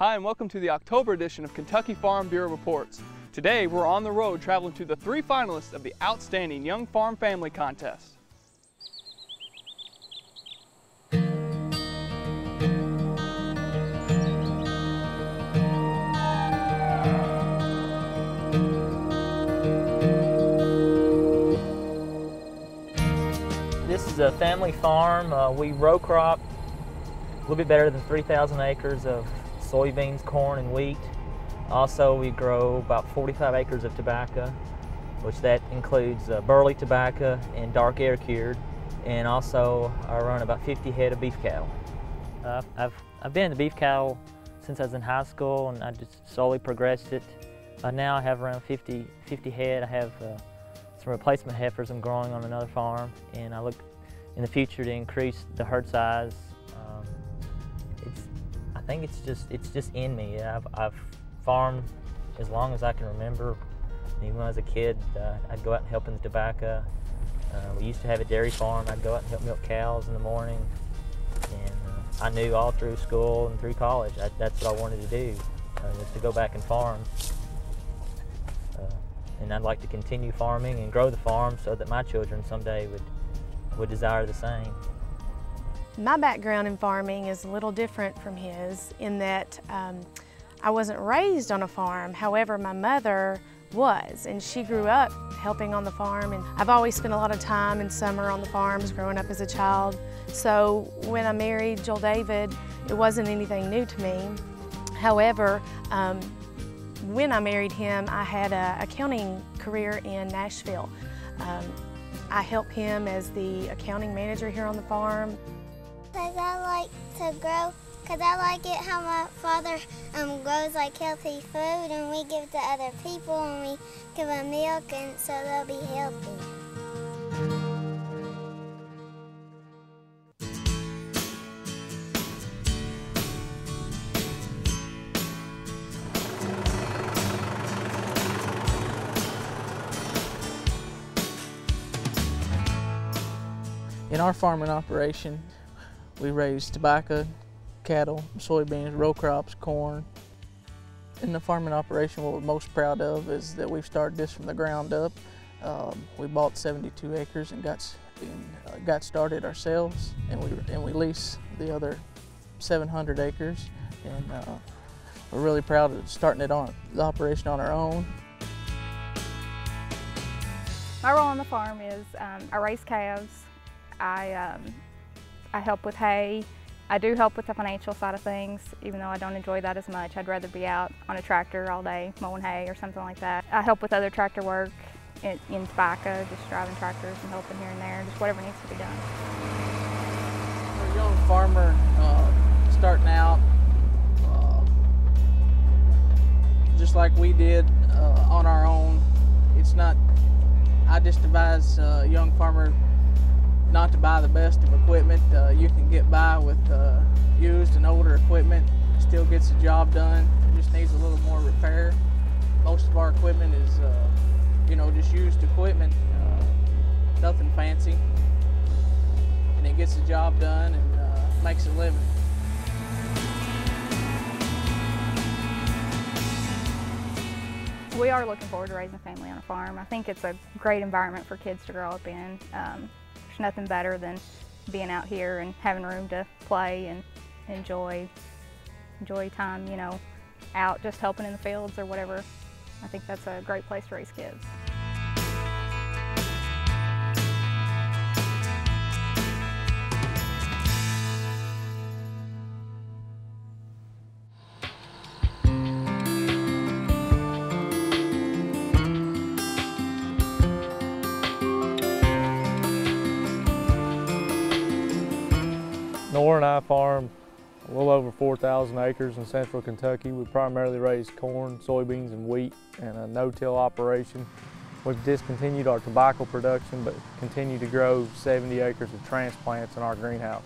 Hi, and welcome to the October edition of Kentucky Farm Bureau Reports. Today, we're on the road traveling to the 3 finalists of the Outstanding Young Farm Family Contest. This is a family farm. We row crop a little bit better than 3,000 acres of soybeans, corn, and wheat. Also, we grow about 45 acres of tobacco, which that includes burley tobacco and dark air cured. And also, I run about 50 head of beef cattle. I've been in the beef cattle since I was in high school, and I just slowly progressed it. Now I have around 50 head. I have some replacement heifers I'm growing on another farm, and I look in the future to increase the herd size. I think it's just in me. I've farmed as long as I can remember. Even when I was a kid, I'd go out and help in the tobacco. We used to have a dairy farm. I'd go out and help milk cows in the morning. And I knew all through school and through college that's what I wanted to do, was to go back and farm. And I'd like to continue farming and grow the farm so that my children someday would desire the same. My background in farming is a little different from his in that I wasn't raised on a farm. However, my mother was, and she grew up helping on the farm, and I've always spent a lot of time in summer on the farms growing up as a child. So when I married Joel David, it wasn't anything new to me. However, when I married him, I had an accounting career in Nashville. I help him as the accounting manager here on the farm. Because I like to grow, because I like it how my father grows like healthy food, and we give it to other people, and we give them milk, and so they'll be healthy. In our farming operation, we raise tobacco, cattle, soybeans, row crops, corn. In the farming operation, what we're most proud of is that we've started this from the ground up. We bought 72 acres and got started ourselves, and we lease the other 700 acres. And we're really proud of starting it on the operation on our own. My role on the farm is I raise calves. I help with hay. I do help with the financial side of things, even though I don't enjoy that as much. I'd rather be out on a tractor all day mowing hay or something like that. I help with other tractor work in tobacco, just driving tractors and helping here and there, just whatever needs to be done. For a young farmer starting out, just like we did on our own, I just advise a young farmer not to buy the best of equipment. You can get by with used and older equipment, still gets the job done. It just needs a little more repair. Most of our equipment is, just used equipment, nothing fancy, and it gets the job done and makes a living. We are looking forward to raising a family on a farm. I think it's a great environment for kids to grow up in. There's nothing better than being out here and having room to play and enjoy time, out just helping in the fields or whatever. I think that's a great place to raise kids. Nora and I farm a little over 4,000 acres in central Kentucky. We primarily raise corn, soybeans, and wheat in a no-till operation. We've discontinued our tobacco production, but continue to grow 70 acres of transplants in our greenhouse.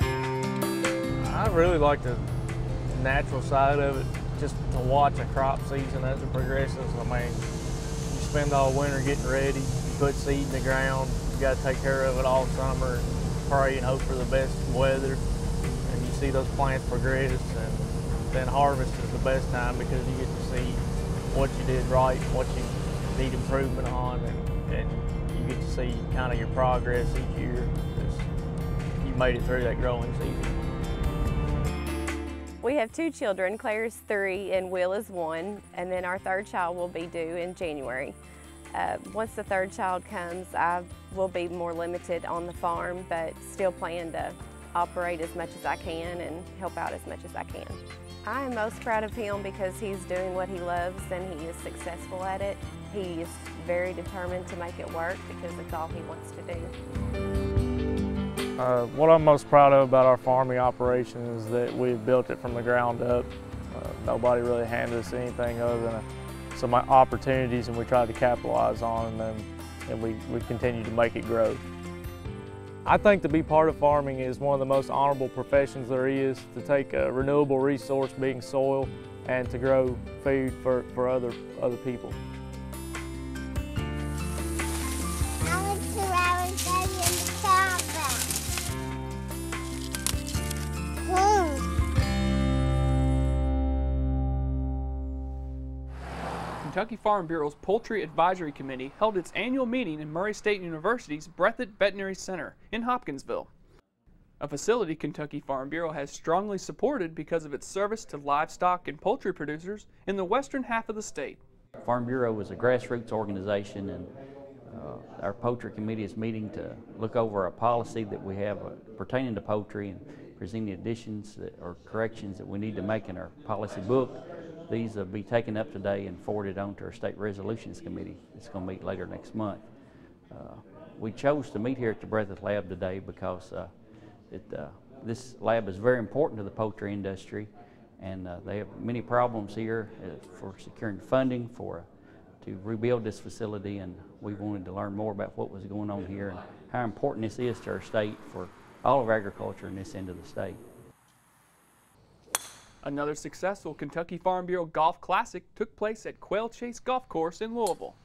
I really like the natural side of it, just to watch a crop season as it progresses. I mean, you spend all winter getting ready, you put seed in the ground, you got to take care of it all summer, and pray and hope for the best weather, and you see those plants progress, and then harvest is the best time because you get to see what you did right, what you need improvement on, and you get to see kind of your progress each year because you made it through that growing season. We have 2 children. Claire's 3 and Will is 1, and then our 3rd child will be due in January. Once the 3rd child comes, I will be more limited on the farm, but still plan to operate as much as I can and help out as much as I can. I am most proud of him because he's doing what he loves and he is successful at it. He is very determined to make it work because it's all he wants to do. What I'm most proud of about our farming operation is that we've built it from the ground up. Nobody really handed us anything other than some opportunities, and we tried to capitalize on them, and we continue to make it grow. I think to be part of farming is one of the most honorable professions there is, to take a renewable resource being soil and to grow food for other people. Kentucky Farm Bureau's Poultry Advisory Committee held its annual meeting in Murray State University's Breathitt Veterinary Center in Hopkinsville, a facility Kentucky Farm Bureau has strongly supported because of its service to livestock and poultry producers in the western half of the state. Farm Bureau is a grassroots organization, and our Poultry Committee is meeting to look over a policy that we have pertaining to poultry and present the additions or corrections that we need to make in our policy book. These will be taken up today and forwarded on to our State Resolutions Committee. It's going to meet later next month. We chose to meet here at the Breathitt Lab today because this lab is very important to the poultry industry, and they have many problems here for securing funding to rebuild this facility, and we wanted to learn more about what was going on here and how important this is to our state for all of agriculture in this end of the state. Another successful Kentucky Farm Bureau Golf Classic took place at Quail Chase Golf Course in Louisville.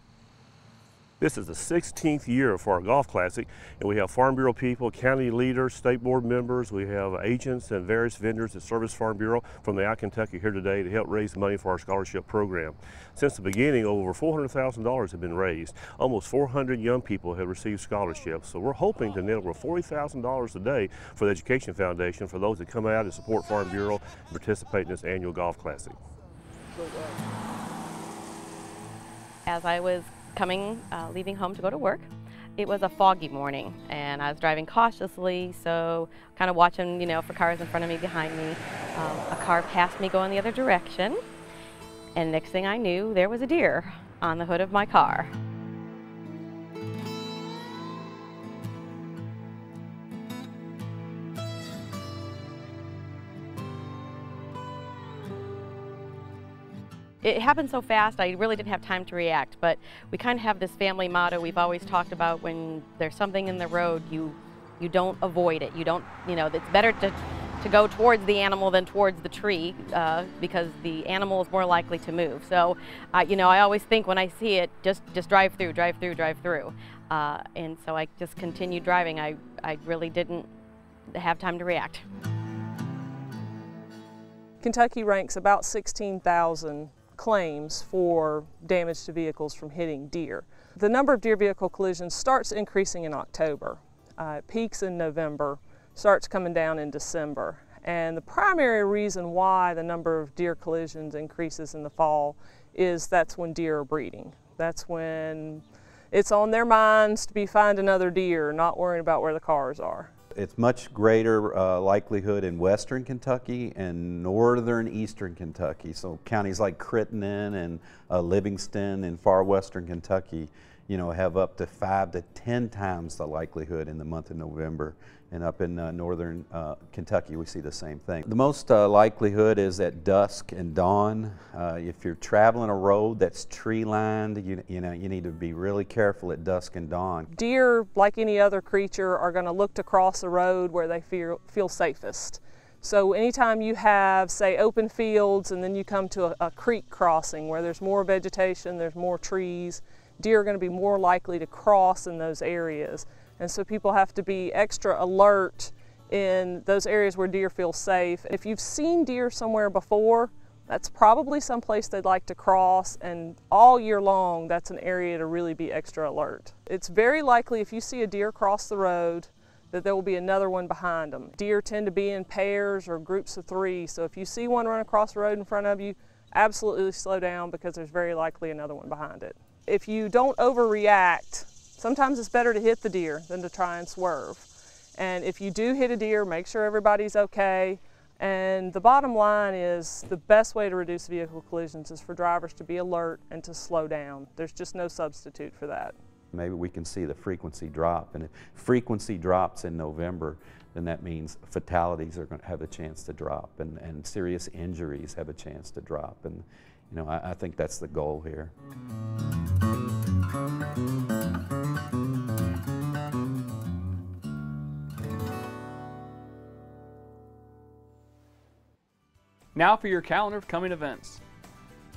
This is the 16th year for our Golf Classic, and we have Farm Bureau people, county leaders, state board members, we have agents and various vendors that service Farm Bureau from throughout Kentucky here today to help raise money for our scholarship program. Since the beginning, over $400,000 have been raised. Almost 400 young people have received scholarships, so we're hoping to net over $40,000 a day for the Education Foundation for those that come out and support Farm Bureau and participate in this annual Golf Classic. As I was leaving home to go to work, it was a foggy morning, and I was driving cautiously, so kind of watching, for cars in front of me, behind me. A car passed me going the other direction, and next thing I knew, there was a deer on the hood of my car. It happened so fast, I really didn't have time to react, but we kind of have this family motto we've always talked about: when there's something in the road, you don't avoid it. You don't, it's better to go towards the animal than towards the tree, because the animal is more likely to move. So, I always think when I see it, just drive through, drive through, drive through. And so I just continued driving. I really didn't have time to react. Kentucky ranks about 16,000 claims for damage to vehicles from hitting deer. The number of deer vehicle collisions starts increasing in October. It peaks in November, starts coming down in December. And the primary reason why the number of deer collisions increases in the fall is that's when deer are breeding. That's when it's on their minds to be finding another deer, not worrying about where the cars are. It's much greater likelihood in western Kentucky and northern eastern Kentucky. So counties like Crittenden and Livingston in far western Kentucky, have up to 5 to 10 times the likelihood in the month of November. And up in northern Kentucky, we see the same thing. The most likelihood is at dusk and dawn. If you're traveling a road that's tree-lined, you need to be really careful at dusk and dawn. Deer, like any other creature, are going to look to cross a road where they feel safest. So anytime you have, say, open fields and then you come to a creek crossing where there's more vegetation, there's more trees, deer are going to be more likely to cross in those areas. And so people have to be extra alert in those areas where deer feel safe. If you've seen deer somewhere before, that's probably someplace they'd like to cross, and all year long that's an area to really be extra alert. It's very likely if you see a deer cross the road that there will be another one behind them. Deer tend to be in pairs or groups of 3, so if you see one run across the road in front of you, absolutely slow down because there's very likely another one behind it. If you don't overreact, sometimes it's better to hit the deer than to try and swerve. And if you do hit a deer, make sure everybody's okay. And the bottom line is the best way to reduce vehicle collisions is for drivers to be alert and to slow down. There's just no substitute for that. Maybe we can see the frequency drop, and if frequency drops in November, then that means fatalities are going to have a chance to drop, and serious injuries have a chance to drop. And you know, I think that's the goal here. Now for your calendar of coming events.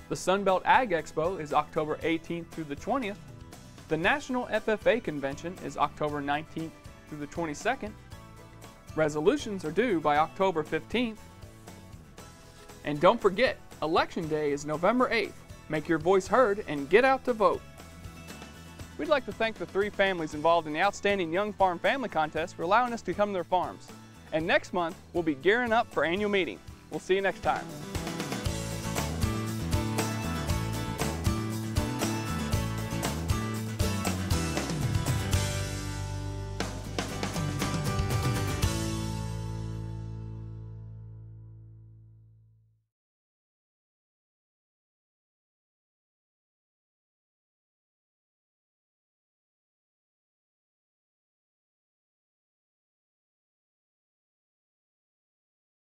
The Sunbelt Ag Expo is October 18th through the 20th. The National FFA Convention is October 19th through the 22nd. Resolutions are due by October 15th. And don't forget, Election Day is November 8th. Make your voice heard and get out to vote. We'd like to thank the 3 families involved in the Outstanding Young Farm Family Contest for allowing us to come to their farms. And next month, we'll be gearing up for annual meeting. We'll see you next time.